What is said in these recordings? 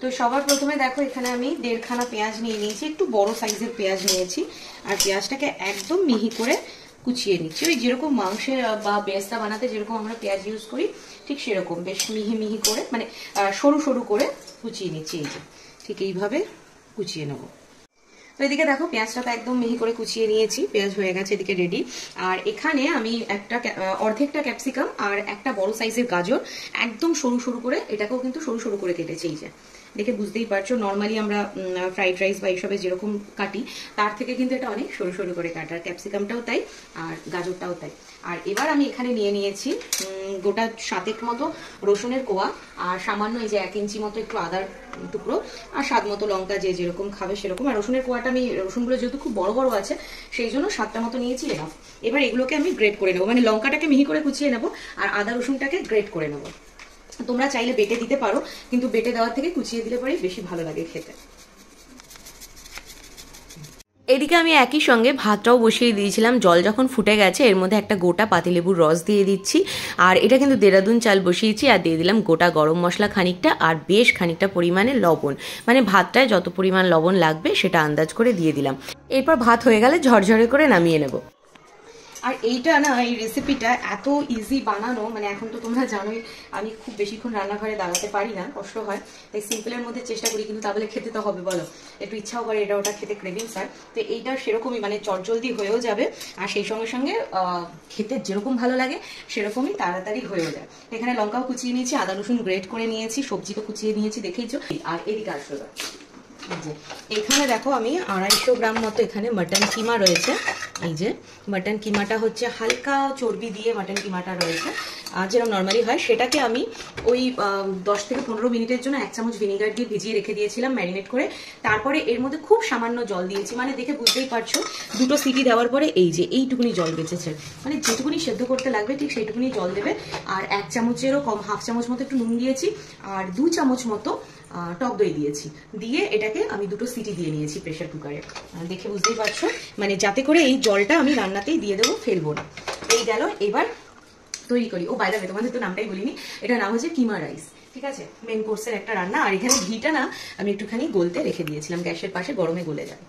তো সবার প্রথমে দেখো এখানে আমি 1.5 খানা পেঁয়াজ নিয়ে নিয়েছি, একটু বড় সাইজের পেঁয়াজ নিয়েছি। আর পেঁয়াজটাকে একদম মিহি করে কুচিয়ে নিচ্ছি, ওই যেরকম মাংসের বা বেরেস্তা বানাতে যেরকম আমরা পেঁয়াজ ইউজ করি ঠিক সেরকম বেশ মিহি মিহি করে, মানে সরু সরু করে কুচিয়ে নিচ্ছি। এই যে ঠিক এইভাবে কুচিয়ে নেবো। তো এদিকে দেখো পেঁয়াজটা তো একদম মিহি করে কুচিয়ে নিয়েছি, পেঁয়াজ হয়ে গেছে এদিকে রেডি। আর এখানে আমি অর্ধেকটা ক্যাপসিকাম আর একটা বড় সাইজের গাজর একদম সরু সরু করে, এটাকেও কিন্তু সরু সরু করে কেটেছি। এই যে দেখে বুঝতেই পারছো, নর্মালি আমরা ফ্রাইড রাইস বা এইসবে যেরকম কাটি তার থেকে কিন্তু এটা অনেক সরু সরু করে কাটা। আর ক্যাপসিকামটাও তাই, আর গাজরটাও তাই। আর এবার আমি এখানে নিয়ে নিয়েছি গোটা 7 মতো রসুনের কোয়া, আর সামান্য এই যে 1 ইঞ্চি মতো একটু আদার টুকরো, আর স্বাদ মতো লঙ্কা, যে যেরকম খাবে সেরকম। আর রসুনের কোয়াটা আমি, রসুনগুলো যেহেতু খুব বড় বড় আছে সেই জন্য 7টা মতো নিয়েছি, এনাফ। এবার এগুলোকে আমি গ্রেট করে নেবো, মানে লঙ্কাটাকে মিহি করে কুচিয়ে নেবো আর আদা রসুনটাকে গ্রেট করে নেবো। তোমরা চাইলে বেটে দিতে পারো, কিন্তু বেটে দেওয়ার থেকে কুচিয়ে দিলে পরে বেশি ভালো লাগে খেতে। এদিকে আমি একই সঙ্গে ভাতটাও বসিয়ে দিয়েছিলাম। জল যখন ফুটে গেছে এর মধ্যে একটা গোটা পাতিলেবুর রস দিয়ে দিচ্ছি। আর এটা কিন্তু দেরাদুন চাল বসিয়েছি, আর দিয়ে দিলাম গোটা গরম মশলা খানিকটা, আর বেশ খানিকটা পরিমাণে লবণ, মানে ভাতটায় যত পরিমাণ লবণ লাগবে সেটা আন্দাজ করে দিয়ে দিলাম। এরপর ভাত হয়ে গেলে ঝরঝরে করে নামিয়ে নেব। আর এইটা না, এই রেসিপিটা এত ইজি বানানো, মানে এখন তো তোমরা জানোই আমি খুব বেশিক্ষণ রান্নাঘরে দাঁড়াতে পারি না, কষ্ট হয়, তাই সিম্পলের মধ্যে চেষ্টা করি, কিন্তু তাহলে খেতে তো হবে বলো, একটু ইচ্ছাও করে এটা ওটা খেতে, ক্রেভিংস হয়। তো এইটা সেরকমই, মানে চটজলদি হয়েও যাবে, আর সেই সঙ্গে সঙ্গে খেতে যেরকম ভালো লাগে সেরকমই তাড়াতাড়ি হয়েও যায়। এখানে লঙ্কাও কুচিয়ে নিয়েছি, আদা রসুন গ্রেট করে নিয়েছি, সবজিও কুচিয়ে নিয়েছি, দেখেইছো। আর এদিকে আসলে এখানে দেখো আমি 250 গ্রাম মতো এখানে মাটন কিমা রয়েছে। এই যে মাটন কিমাটা হচ্ছে হালকা চর্বি দিয়ে মাটন কিমাটা রয়েছে, যেরকম নর্মালি হয়, সেটাকে আমি ওই 10 থেকে 15 মিনিটের জন্য 1 চামচ ভিনিগার দিয়ে ভিজিয়ে রেখে দিয়েছিলাম ম্যারিনেট করে। তারপরে এর মধ্যে খুব সামান্য জল দিয়েছি, মানে দেখে বুঝতেই পারছো 2টো সিটি দেওয়ার পরে এই যে এইটুকুনি জল বেঁচেছে, মানে যেটুকুনি সেদ্ধ করতে লাগবে ঠিক সেইটুকুনি জল দেবে। আর 1 চামচেরও কম, হাফ চামচ মতো একটু নুন দিয়েছি, আর 2 চামচ মতো টক দই দিয়েছি, দিয়ে এটাকে আমি 2টো সিটি দিয়ে নিয়েছি প্রেসার কুকারে। দেখে বুঝতেই পারছো, মানে যাতে করে এই জলটা আমি রান্নাতেই দিয়ে দেবো, ফেলবো না। এই গেল, এবার তৈরি করি। ও বাই দ্য ওয়ে, তোমাদের তো নামটাই বলিনি, এটা নাম হচ্ছে কিমা রাইস, ঠিক আছে, মেন কোর্সের একটা রান্না। আর এখানে ঘিটা না আমি একটুখানি গলতে রেখে দিয়েছিলাম, গ্যাসের পাশে গরমে গলে যায়।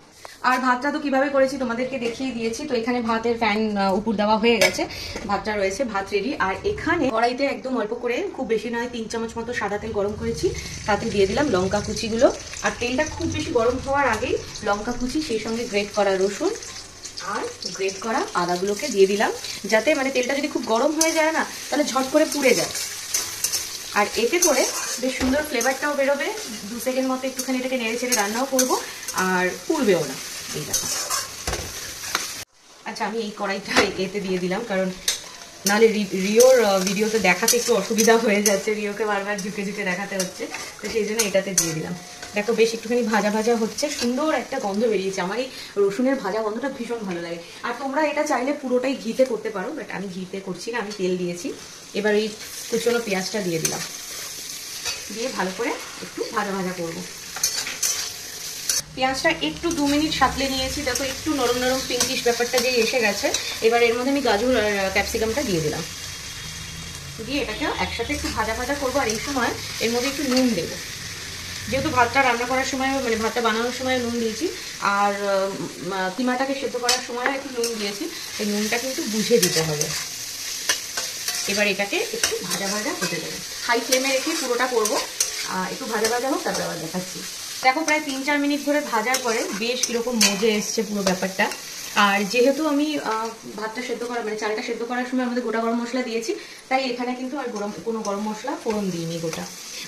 আর ভাতটা তো কিভাবে করেছি তোমাদেরকে দেখিয়ে দিয়েছি। তো এখানে ভাতের ফ্যান উপর দেওয়া হয়ে গেছে, ভাতটা রয়েছে, ভাত রেডি। আর এখানে কড়াইতে একদম অল্প করে, খুব বেশি নয়, 3 চামচ মতো সাদা তেল গরম করেছি, তাতে দিয়ে দিলাম লঙ্কা কুচিগুলো। আর তেলটা খুব বেশি গরম হওয়ার আগেই লঙ্কা কুচি, সেই সঙ্গে গ্রেট করা রসুন আর গ্রেট করা আদাগুলোকে দিয়ে দিলাম, যাতে মানে তেলটা যদি খুব গরম হয়ে যায় না তাহলে ঝট করে পুড়ে যায়। আর এতে করে বেশ সুন্দর ফ্লেভারটাও বেরোবে। 2 সেকেন্ড মতো একটুখানি এটাকে নেড়ে ছেড়ে রান্নাও করবো, আর পুড়বেও না। এই দেখো, আচ্ছা আমি এই কড়াইটা এতে দিয়ে দিলাম, কারণ নাহলে রিওর ভিডিওতে দেখাতে একটু অসুবিধা হয়ে যাচ্ছে, রিওকে বারবার ঝুঁকে ঝুঁকে দেখাতে হচ্ছে, তো সেই জন্য এটাতে দিয়ে দিলাম। দেখো বেশ একটুখানি ভাজা ভাজা হচ্ছে, সুন্দর একটা গন্ধ বেরিয়েছে। আমার এই রসুনের ভাজা গন্ধটা ভীষণ ভালো লাগে। আর তোমরা এটা চাইলে পুরোটাই ঘিতে করতে পারো, বাট আমি ঘিতে করছি না, আমি তেল দিয়েছি। এবার এই কুচনো পেঁয়াজটা দিয়ে দিলাম, দিয়ে ভালো করে একটু ভাজা ভাজা করবো। পেঁয়াজটা একটু 2 মিনিট সাঁতলে নিয়েছি, দেখো একটু নরম নরম পিঙ্কিশ ব্যাপারটা যে এসে গেছে। এবার এর মধ্যে আমি গাজর আর ক্যাপসিকামটা দিয়ে দিলাম, দিয়ে এটাকে একসাথে একটু ভাজা ভাজা করবো। আর এই সময় এর মধ্যে একটু নুন দেবো, যেহেতু ভাতটা রান্না করার সময়, মানে ভাতটা বানানোর সময় নুন দিয়েছি, আর কিমাটাকে সেদ্ধ করার সময় একটু নুন দিয়েছি, এই নুনটা কিন্তু বুঝে দিতে হবে। এবার এটাকে একটু ভাজা ভাজা হতে দেবো, হাই ফ্লেমে রেখে পুরোটা করবো, একটু ভাজা ভাজা হোক, তারপরে আবার দেখাচ্ছি। দেখো প্রায় 3-4 মিনিট ধরে ভাজার পরে বেশ কিরকম মজে এসছে পুরো ব্যাপারটা। আর যেহেতু আমি ভাতটা সেদ্ধ করা, মানে চালটা সেদ্ধ করার সময় আমাদের গোটা গরম মশলা দিয়েছি, তাই এখানে কিন্তু আর কোনো গরম মশলা ফোড়ন দিইনি গোটা।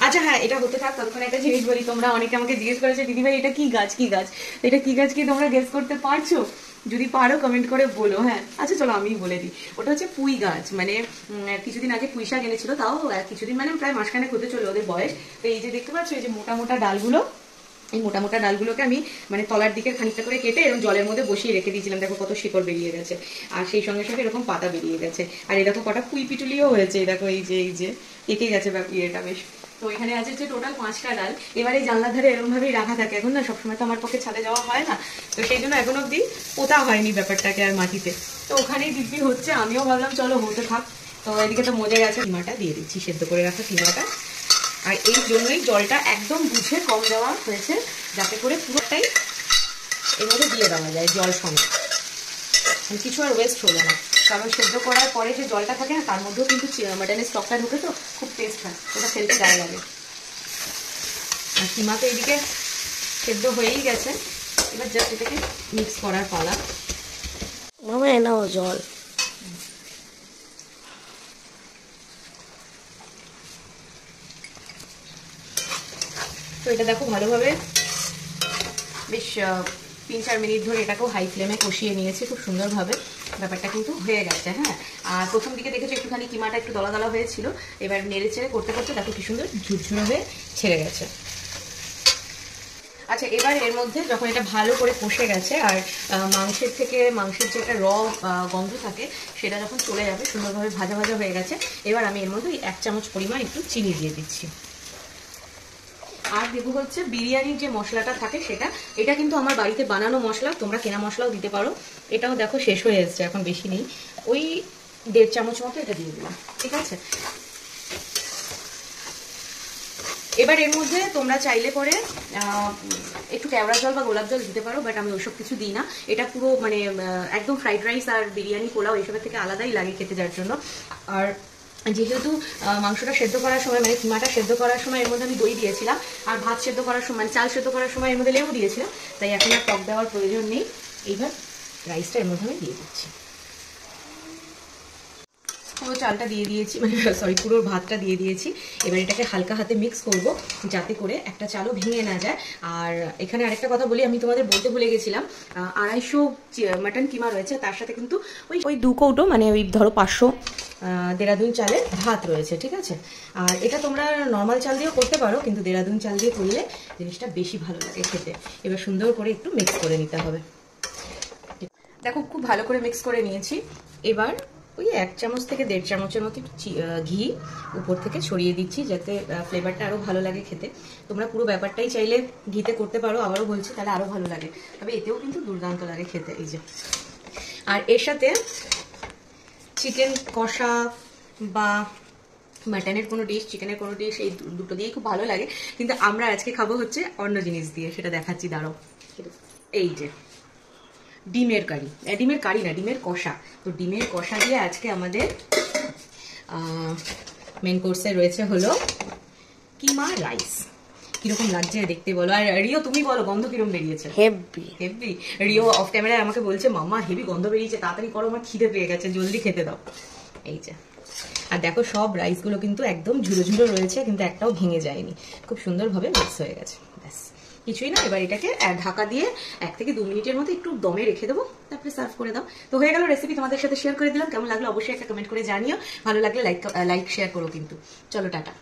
আচ্ছা হ্যাঁ, এটা হতে থাক, ততক্ষণ একটা জিনিস বলি। তোমরা অনেকে আমাকে জিজ্ঞেস করেছে, দিদিভাই এটা কি গাছ, কি গাছ, এটা কি গাছ, কি তোমরা গেস করতে পারছো? যদি পারো কমেন্ট করে বলো। হ্যাঁ আচ্ছা চলো আমিই বলে দিই, ওটা হচ্ছে পুঁই গাছ। মানে কিছুদিন আগে পুঁই শাক এনেছিল, তাও কিছুদিন মানে প্রায় মাসখানেক হতে চলো ওদের বয়স। তো এই যে দেখতে পাচ্ছ, এই যে মোটা মোটা ডালগুলো, এই মোটা মোটা ডালগুলোকে আমি মানে তলার দিকে খানিকটা করে কেটে এরকম জলের মধ্যে বসিয়ে রেখে দিয়েছিলাম। দেখো কত শিকড় বেরিয়ে গেছে, আর সেই সঙ্গে সঙ্গে এরকম পাতা বেরিয়ে গেছে। আর এই দেখো কটা পুঁই পিটুলিও হয়েছে, দেখো এই যে এঁকে গেছে এটা বেশ। তো এখানে আছে হচ্ছে টোটাল 5টা ডাল। এবার এই জানলার ধারে এরকম ভাবেই রাখা থাকে। এখন না সবসময় তো আমার পক্ষে ছাদে যাওয়া হয় না, তো সেই জন্য এখন অব্দি পোতা হয়নি ব্যাপারটাকে আর মাটিতে, তো ওখানেই দিব্যি হচ্ছে। আমিও ভাবলাম চলো হতে থাক। তো এদিকে তো মজা গেছে, কিমাটা দিয়ে দিচ্ছি, সেদ্ধ করে রাখা কিমাটা। আর এই জন্যই জলটা একদম বুঝে কম দেওয়া হয়েছে, যাতে করে পুরোটাই এর মধ্যে দিয়ে দেওয়া যায় জল সমেত, কিছু আর ওয়েস্ট হলো না। কারণ সেদ্ধ করার পরে যে জলটা থাকে না, তার মধ্যেও কিন্তু মাটনের স্টকটা ঢুকে, তো খুব টেস্ট হয়, ওটা ফেলতে গায়ে লাগে। আর কিমা তো এদিকে সেদ্ধ হয়েই গেছে, এবার জাস্ট এটাকে মিক্স করার পালা। মামা এনাও জল। তো এটা দেখো ভালোভাবে বেশ 3-4 মিনিট ধরে এটাকেও হাই ফ্লেমে কষিয়ে নিয়েছি খুব সুন্দরভাবে। ব্যাপারটা কিন্তু হয়ে গেছে। হ্যাঁ, আর প্রথম দিকে দেখেছো একটুখানি কিমাটা একটু দলা দলা হয়েছিল, এবার নেড়ে চেড়ে করতে করতে দেখো কি সুন্দর ঝুরঝুরে হয়ে ছেড়ে গেছে। আচ্ছা, এবার এর মধ্যে যখন এটা ভালো করে কষে গেছে আর মাংসের যে একটা গন্ধ থাকে সেটা যখন চলে যাবে, সুন্দরভাবে ভাজা ভাজা হয়ে গেছে, এবার আমি এর মধ্যে 1 চামচ পরিমাণ একটু চিনি দিয়ে দিচ্ছি। আর দেবো হচ্ছে বিরিয়ানির যে মশলাটা থাকে সেটা, এটা কিন্তু আমার বাড়িতে বানানো মশলা, তোমরা কেনা মশলাও দিতে পারো। এটাও দেখো শেষ হয়ে এসছে, এখন বেশি নেই, ওই 1.5 চামচ মতো এটা দিয়ে দিলাম। ঠিক আছে, এবার এর মধ্যে তোমরা চাইলে পরে একটু কেওড়া জল বা গোলাপ জল দিতে পারো, বাট আমি ওইসব কিছু দিই না। এটা পুরো মানে একদম ফ্রাইড রাইস আর বিরিয়ানি পোলাও এইসবের থেকে আলাদাই লাগে খেতে যার জন্য। আর যেহেতু মাংসটা সেদ্ধ করার সময় মানে কিমাটা সেদ্ধ করার সময় এর মধ্যে আমি দই দিয়েছিলাম, আর ভাত সেদ্ধ করার সময় মানে চাল সেদ্ধ করার সময় এর মধ্যে লেবু দিয়েছিলাম, তাই এখন আর টক দেওয়ার প্রয়োজন নেই। এইবার রাইসটা এর মধ্যে আমি দিয়ে দিচ্ছি। পুরো চালটা দিয়ে দিয়েছি, মানে সরি পুরো ভাতটা দিয়ে দিয়েছি। এবার এটাকে হালকা হাতে মিক্স করব, যাতে করে একটা চালও ভেঙে না যায়। আর এখানে আরেকটা কথা বলি, আমি তোমাদের বলতে ভুলে গেছিলাম, 250 মাটন কিমা রয়েছে, তার সাথে কিন্তু ওই 2 কৌটো মানে ওই ধরো 500 দেরাদুন চালের ভাত রয়েছে। ঠিক আছে, আর এটা তোমরা নর্মাল চাল দিয়েও করতে পারো, কিন্তু দেরাদুন চাল দিয়ে করলে জিনিসটা বেশি ভালো লাগে খেতে। এবার সুন্দর করে একটু মিক্স করে নিতে হবে। দেখো খুব ভালো করে মিক্স করে নিয়েছি। এবার ওই 1 চামচ থেকে 1.5 চামচের মতো ঘি উপর থেকে ছড়িয়ে দিচ্ছি, যাতে ফ্লেভারটা আরও ভালো লাগে খেতে। তোমরা পুরো ব্যাপারটাই চাইলে ঘিতে করতে পারো, আবারও বলছি, তাহলে আরও ভালো লাগে, তবে এতেও কিন্তু দুর্দান্ত লাগে খেতে। এই যে, আর এর সাথে চিকেন কষা বা মাটনের কোনো ডিশ, চিকেনের কোনো ডিশ, এই দুটো দিয়েই খুব ভালো লাগে। কিন্তু আমরা আজকে খাবো হচ্ছে অন্য জিনিস দিয়ে, সেটা দেখাচ্ছি, দাঁড়াও। এই যে ডিমের কারি, ডিমের কারি না, ডিমের কষা। তো ডিমের কষা দিয়ে আজকে আমাদের মেন কোর্সে রয়েছে হলো কিমা রাইস। কিরকম লাগছে দেখতে বলো? আর রিও তুমি বলো, গন্ধ কিরকম বেরিয়েছে? Heavy heavy. রিও অফ ক্যামেরায় আমাকে বলছে, মাম্মা হেভি গন্ধ বেরিয়েছে, তাড়াতাড়ি করো, আমার খিদে পেয়ে গেছে, জলদি খেতে দাও। এই যে, আর দেখো সব রাইসগুলো কিন্তু একদম ঝুড়ো ঝুড়ো রয়েছে, কিন্তু একটাও ভেঙে যায়নি, খুব সুন্দরভাবে মিক্স হয়ে গেছে। ব্যাস, কিছুই না। এবার এটাকে ঢাকা দিয়ে 1 থেকে 2 মিনিটের মতো একটু দমে রেখে দেবো, তারপরে সার্ভ করে দাও। তো হয়ে গেল রেসিপি, তোমাদের সাথে শেয়ার করে দিলাম। কেমন লাগলো অবশ্যই একটা কমেন্ট করে জানিও, ভালো লাগলে লাইক শেয়ার করো কিন্তু। চলো টাটা।